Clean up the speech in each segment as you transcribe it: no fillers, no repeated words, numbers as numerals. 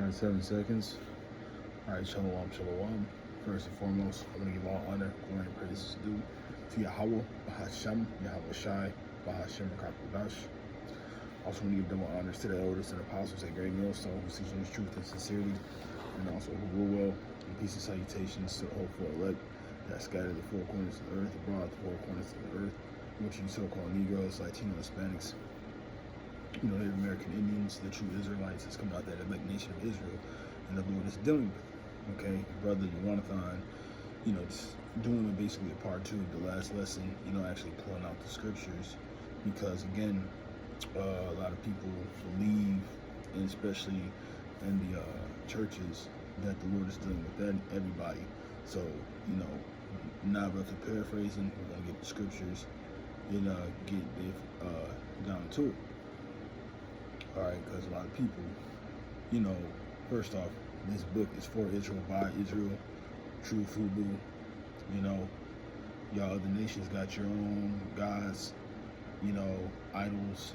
Alright, 7 seconds. Alright, shalom, shalom. First and foremost, I want to give all honor, glory, and praises due to Yahweh, Bahashem, Yahweh Shai, Bahashem, Rakakudash. Also want to give double honors to the elders and apostles at Great Millstone who teach us truth and sincerity, and also who rule well. And peace and salutations to the hopeful elect that scattered the four corners of the earth, abroad the four corners of the earth, which you so-called Negroes, Latino, Hispanics, Native American Indians, the true Israelites that's come out that elect nation of Israel, and the Lord is dealing with. Okay, brother Jonathan, just doing basically a part 2 of the last lesson, actually pulling out the scriptures, because again, a lot of people believe, and especially in the churches, that the Lord is dealing with everybody. So, now after paraphrasing, we're going to get the scriptures and get down to it. Alright, because a lot of people, first off, this book is for Israel, by Israel, true FUBU. Y'all other nations got your own gods, idols,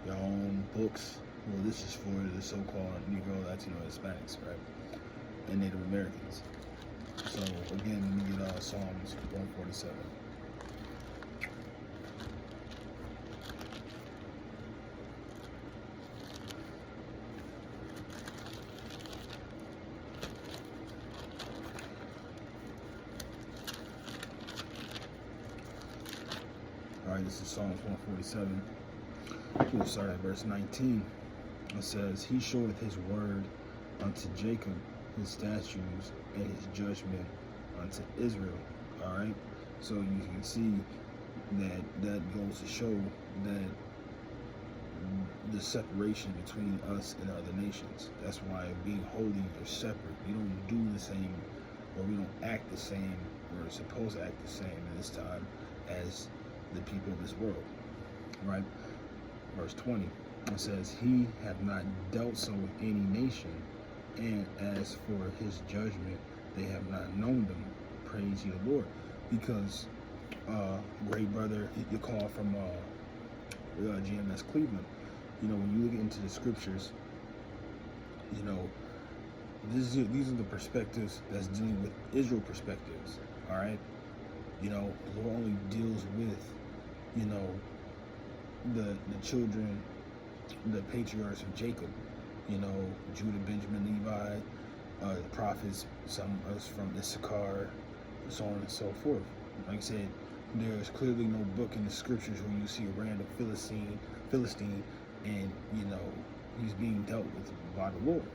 your own books. Well, this is for the so-called Negro, Latino, Hispanics, right? And Native Americans. So, again, let me get Psalms 147. Alright, this is Psalms 147. We'll start at verse 19. It says, He showeth his word unto Jacob, his statutes and his judgment unto Israel. Alright, so you can see that goes to show that the separation between us and other nations. That's why being holy, you're separate. You don't do the same, or we don't act the same, or are supposed to act the same in this time as the people of this world, right? Verse 20, it says, He hath not dealt so with any nation, and as for his judgment, they have not known them. Praise ye the Lord. Because, great brother, you call from GMS Cleveland, when you look into the scriptures, these are the perspectives that's dealing with Israel perspectives, all right? The Lord only deals with the children, the patriarchs of Jacob, Judah, Benjamin, Levi, the prophets, some of us from Issachar, so on and so forth. Like I said, there is clearly no book in the scriptures where you see a random Philistine, and he's being dealt with by the Lord.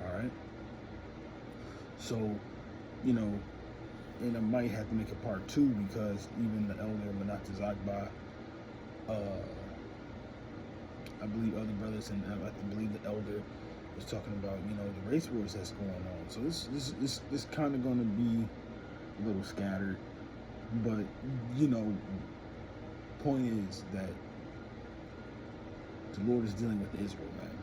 All right. So, and I might have to make a part 2, because even the elder Manata Zagba, I believe other brothers, and I believe the elder was talking about the race wars that's going on. So this kind of going to be a little scattered, but point is that the Lord is dealing with Israel, man.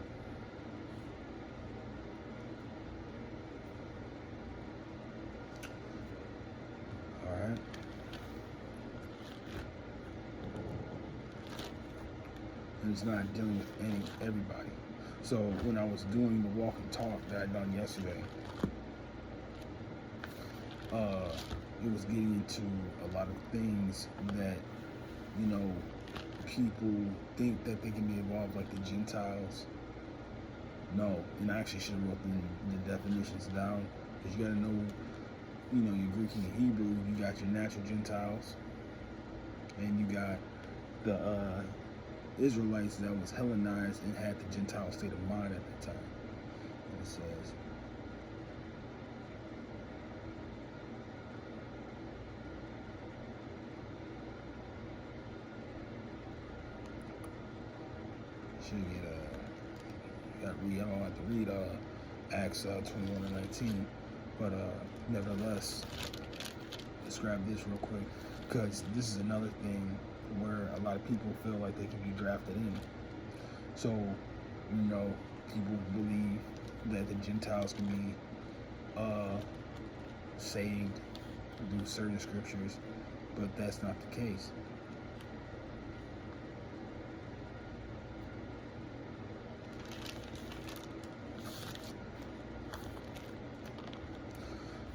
Alright. And it's not dealing with everybody. So when I was doing the walk and talk that I done yesterday, it was getting into a lot of things that, people think that they can be involved, like the Gentiles. No, and I actually should have wrote the definitions down, because you got to know, your Greek and Hebrew. You got your natural Gentiles, and you got the Israelites that was Hellenized and had the Gentile state of mind at the time. And it says, I don't have to read Acts 21 and 19, but nevertheless, let's grab this real quick, because this is another thing where a lot of people feel like they can be drafted in. So, people believe that the Gentiles can be saved through certain scriptures, but that's not the case.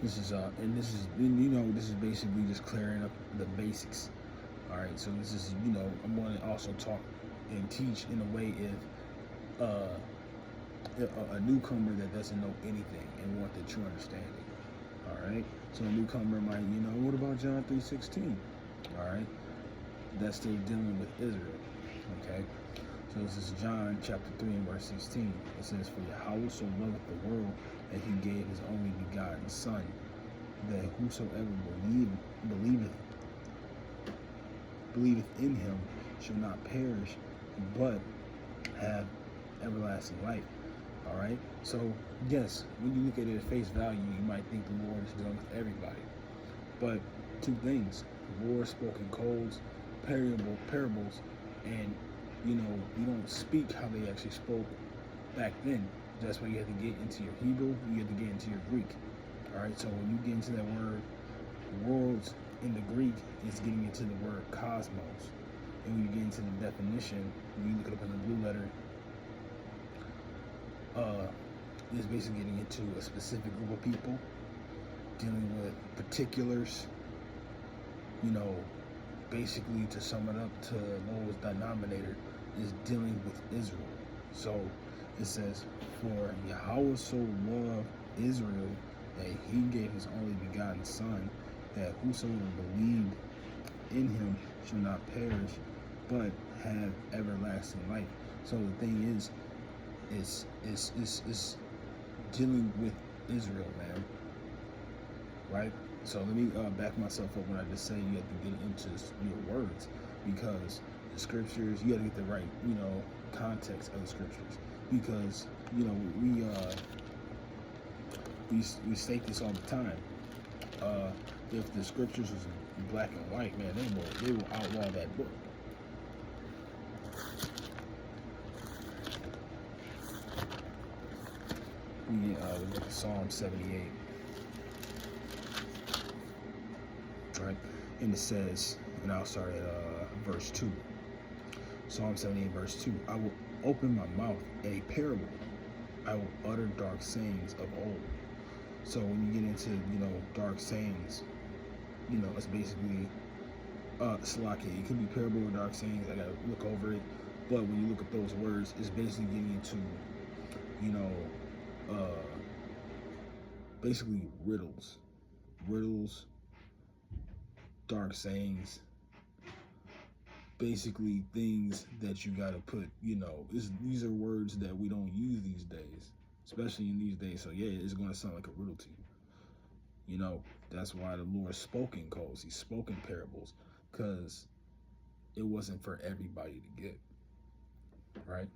This is this is basically just clearing up the basics. All right, so this is I'm going to also talk and teach in a way if a newcomer that doesn't know anything and want the true understanding. All right, so a newcomer might what about John 3:16? All right, that's still dealing with Israel. Okay, so this is John chapter 3 and verse 16. It says, "For Yahweh so loveth the world that he gave his only begotten Son, that whosoever believeth in him shall not perish, but have everlasting life." All right. So yes, when you look at it at face value, you might think the Lord is dealing with everybody. But two things: the Lord spoke in codes, parables, and you don't speak how they actually spoke back then. That's why you have to get into your Hebrew, you have to get into your Greek. All right. So when you get into that word worlds in the Greek, it's getting into the word cosmos. And when you get into the definition, when you look it up in the blue letter, is basically getting into a specific group of people, dealing with particulars, basically to sum it up to the lowest denominator, is dealing with Israel. So it says, "For Yahweh so loved Israel that he gave his only begotten Son, that whosoever believed in him shall not perish, but have everlasting life." So the thing is dealing with Israel, man. Right? So let me back myself up when I just say you have to get into your words, because the scriptures, you got to get the right, context of the scriptures, because we state this all the time. If the scriptures was in black and white, man, they will outlaw that book. We look at Psalm 78, right? And it says, and I'll start at verse 2. Psalm 78, verse 2. "I will open my mouth in a parable. I will utter dark sayings of old." So when you get into, dark sayings, it's basically Salaki. It could be parable or dark sayings. I gotta look over it. But when you look at those words, it's basically getting into, basically riddles, dark sayings, basically things that you gotta put, these are words that we don't use these days, especially in these days. So yeah, it's gonna sound like a riddle to you. That's why the Lord spoke in codes. He spoke in parables, because it wasn't for everybody to get. Right?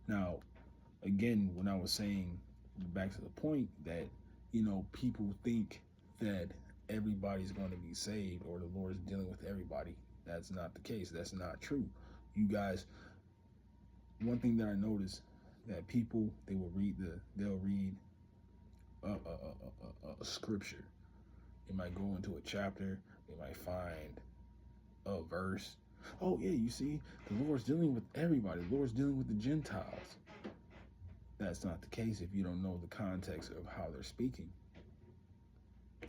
Now, again, when I was saying, back to the point that, people think that everybody's going to be saved or the Lord is dealing with everybody. That's not the case. That's not true. You guys, one thing that I noticed, that people, they'll read a scripture. They might go into a chapter. They might find a verse. Oh yeah, you see, the Lord's dealing with everybody. The Lord's dealing with the Gentiles. That's not the case if you don't know the context of how they're speaking.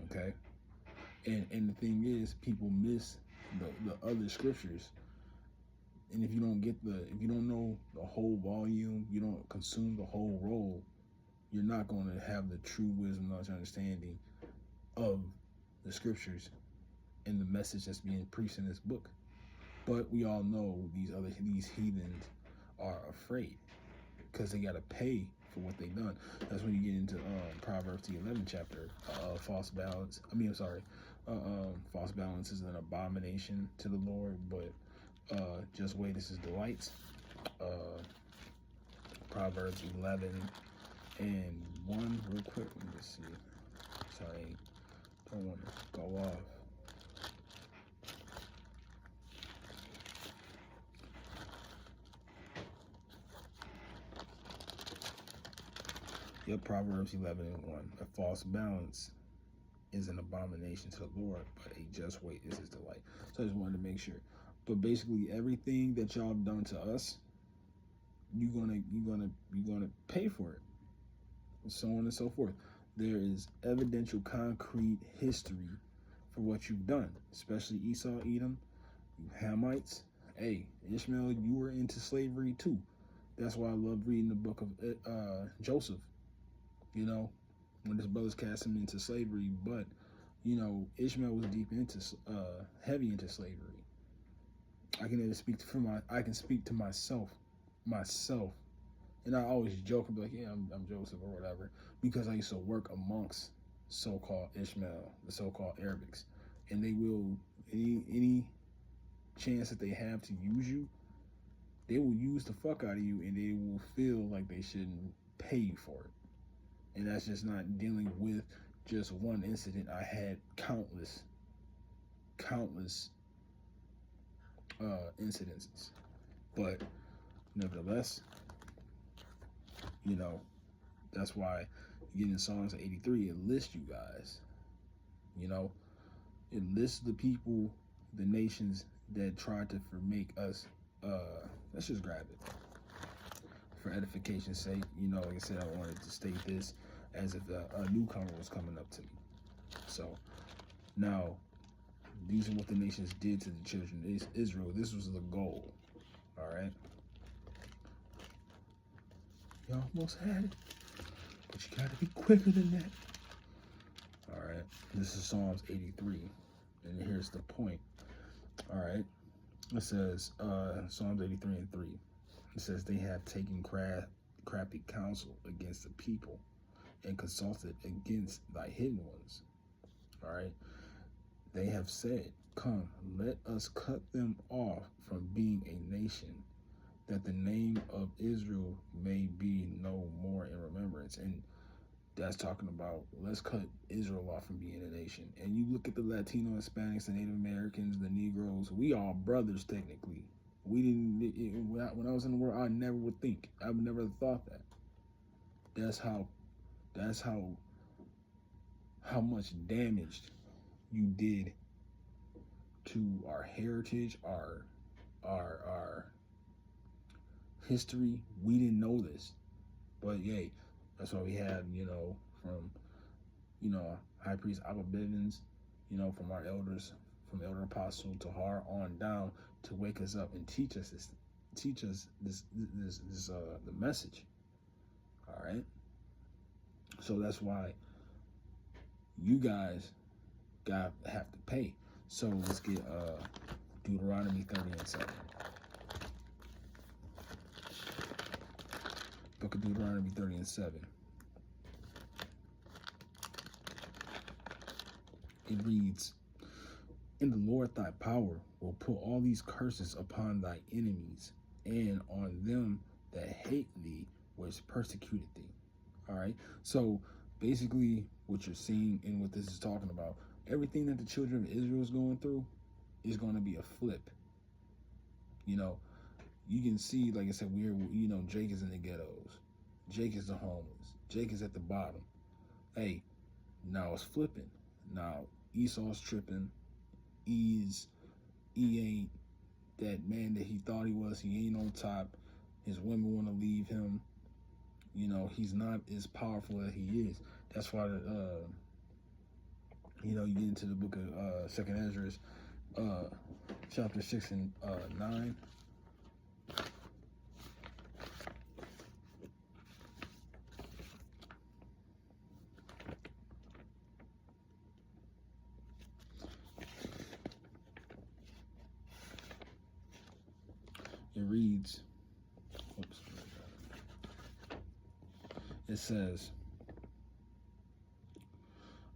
Okay? And the thing is, people miss the other scriptures. And if you don't know the whole volume, you don't consume the whole roll, you're not going to have the true wisdom, knowledge, understanding of the scriptures and the message that's being preached in this book. But we all know these heathens are afraid, because they got to pay for what they've done. That's when you get into Proverbs, the 11th chapter. False balance. False balance is an abomination to the Lord, but just wait, this is delights. Proverbs 11 and 1, real quick. Let me just see. Sorry, don't want to go off. Yep, Proverbs 11 and 1. A false balance is an abomination to the Lord, but a just weight is his delight. So I just wanted to make sure. But basically, everything that y'all have done to us, you're gonna pay for it, and so on and so forth. there is evidential concrete history for what you've done, especially Esau, Edom, you Hamites. Hey, Ishmael, you were into slavery too. That's why I love reading the book of Joseph. You know, when his brothers cast him into slavery, but you know, Ishmael was deep into heavy into slavery. I can even speak I can speak to myself, and I always joke and be like, yeah, I'm Joseph or whatever, because I used to work amongst so-called Ishmael, the so-called Arabics, and they will any chance that they have to use you, they will use the fuck out of you, and they will feel like they shouldn't pay you for it. And that's just not dealing with just one incident. I had countless incidences, but nevertheless, you know, that's why you get in Psalms 83, it lists you guys. You know, it lists the people, the nations that tried to make us. Let's just grab it for edification's sake. You know, like I said, I wanted to state this as if a newcomer was coming up to me. So now, these are what the nations did to the children of Israel. This was the goal. All right. You almost had it, but you got to be quicker than that. All right. This is Psalms 83, and here's the point. All right. It says, Psalms 83 and 3. It says, they have taken crafty counsel against the people and consulted against thy hidden ones. All right. They have said, come, let us cut them off from being a nation, that the name of Israel may be no more in remembrance. And that's talking about, let's cut Israel off from being a nation. And you look at the Latino, Hispanics, the Native Americans, the Negroes, we all brothers technically. We didn't, when I was in the world, I never would think. I would never have thought that. That's how much damage you did to our heritage, our history. We didn't know this, but yay, that's why we have, you know, from, you know, High Priest Abba Bivens, you know, from our elders, from Elder Apostle Tahar on down, to wake us up and teach us this the message. All right. So that's why you guys have to pay. So let's get Deuteronomy 30 and 7. Book of Deuteronomy 30 and 7. It reads, "And the Lord thy power will put all these curses upon thy enemies and on them that hate thee, which persecuted thee." All right. So basically what you're seeing and what this is talking about, everything that the children of Israel is going through is going to be a flip. You know, you can see, like I said, you know, Jake is in the ghettos. Jake is the homeless. Jake is at the bottom. Hey, now it's flipping. Now Esau's tripping. He ain't that man that he thought he was. He ain't on top. His women want to leave him. You know, he's not as powerful as he is. That's why, you know, you get into the book of 2nd Ezra, chapter 6 and 9. It reads, oops, it says,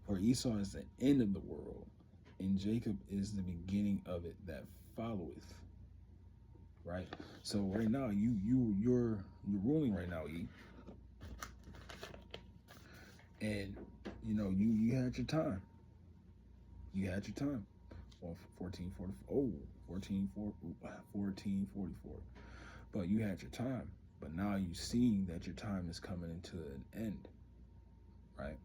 "For Esau is the end of the world, and Jacob is the beginning of it that followeth." Right. So right now, you're ruling right now, E. And you know you had your time. You had your time. Well, 1444. But you had your time. But now you see that your time is coming into an end, right?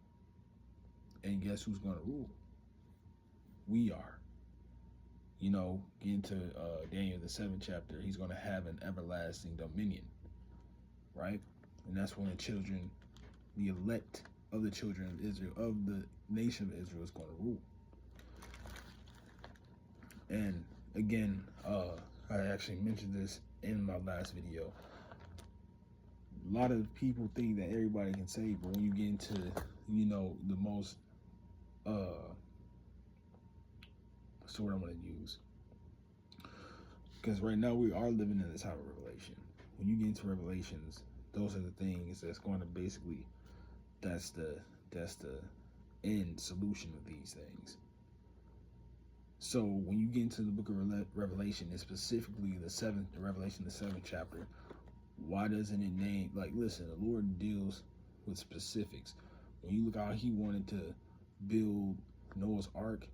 And guess who's going to rule? We are. You know, get into Daniel the 7th chapter. He's going to have an everlasting dominion, right? And that's when the children, the elect of the children of Israel, of the nation of Israel, is going to rule. And again, I actually mentioned this in my last video. A lot of people think that everybody can save, but when you get into, you know, the most, what's the word I'm going to use? Because right now we are living in the time of Revelation. When you get into Revelations, those are the things that's going to basically, that's the end solution of these things. So when you get into the book of Revelation, and specifically the Revelation, the 7th chapter, why doesn't it name, like, listen, the Lord deals with specifics. When you look how he wanted to build Noah's Ark,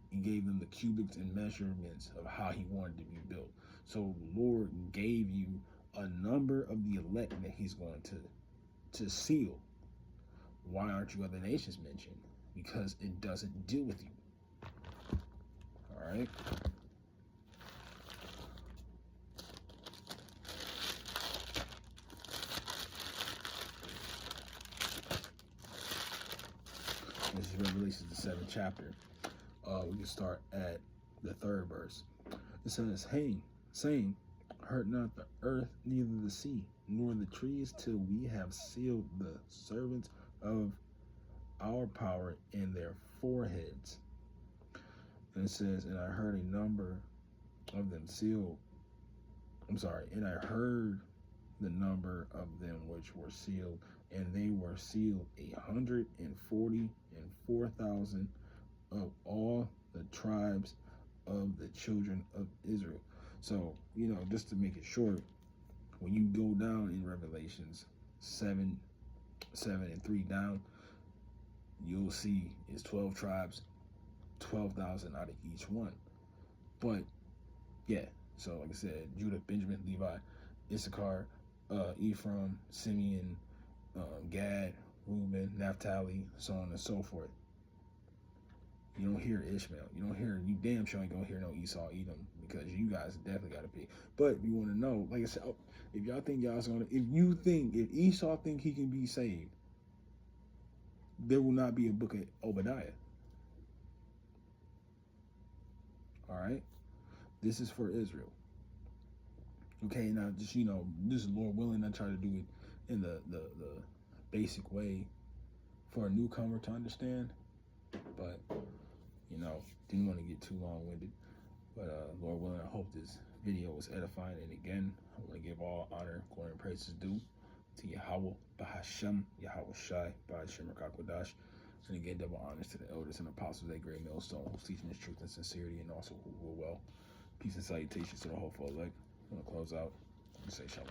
he gave them the cubits and measurements of how he wanted to be built. So the Lord gave you a number of the elect that he's going to seal. Why aren't you other nations mentioned? Because it doesn't deal with you. All right. This is Revelation, the 7th chapter. We can start at the 3rd verse. It says, saying, hurt not the earth, neither the sea, nor the trees, till we have sealed the servants of our power in their foreheads. And it says, and I heard a number of them sealed. And I heard the number of them which were sealed, and they were sealed 144,000 of all the tribes of the children of Israel. So, you know, just to make it short, when you go down in Revelations 7 and 3 down, you'll see it's 12 tribes, 12,000 out of each one. But yeah, so like I said, Judah, Benjamin, Levi, Issachar, Ephraim, Simeon, Gad, Reuben, Naphtali, so on and so forth. You don't hear Ishmael. You damn sure ain't gonna hear no Esau, Edom, because you guys definitely gotta pick. But if you want to know, like I said, if y'all think y'all's gonna, if Esau think he can be saved, there will not be a book of Obadiah. All right, this is for Israel. Okay, now just, you know, this is Lord willing. I try to do it in the basic way for a newcomer to understand, but you know, didn't want to get too long-winded. But Lord willing, I hope this video was edifying. And again, I want to give all honor, glory, and praises due to Yahweh, Bahashem, Yahweh Shai, Bahashem Rakakwadash. And again, double honors to the elders and apostles at Great Millstone, who's teaching this truth and sincerity, and also who will well. Peace and salutations to the whole elect. I'm going to close out and say shalom.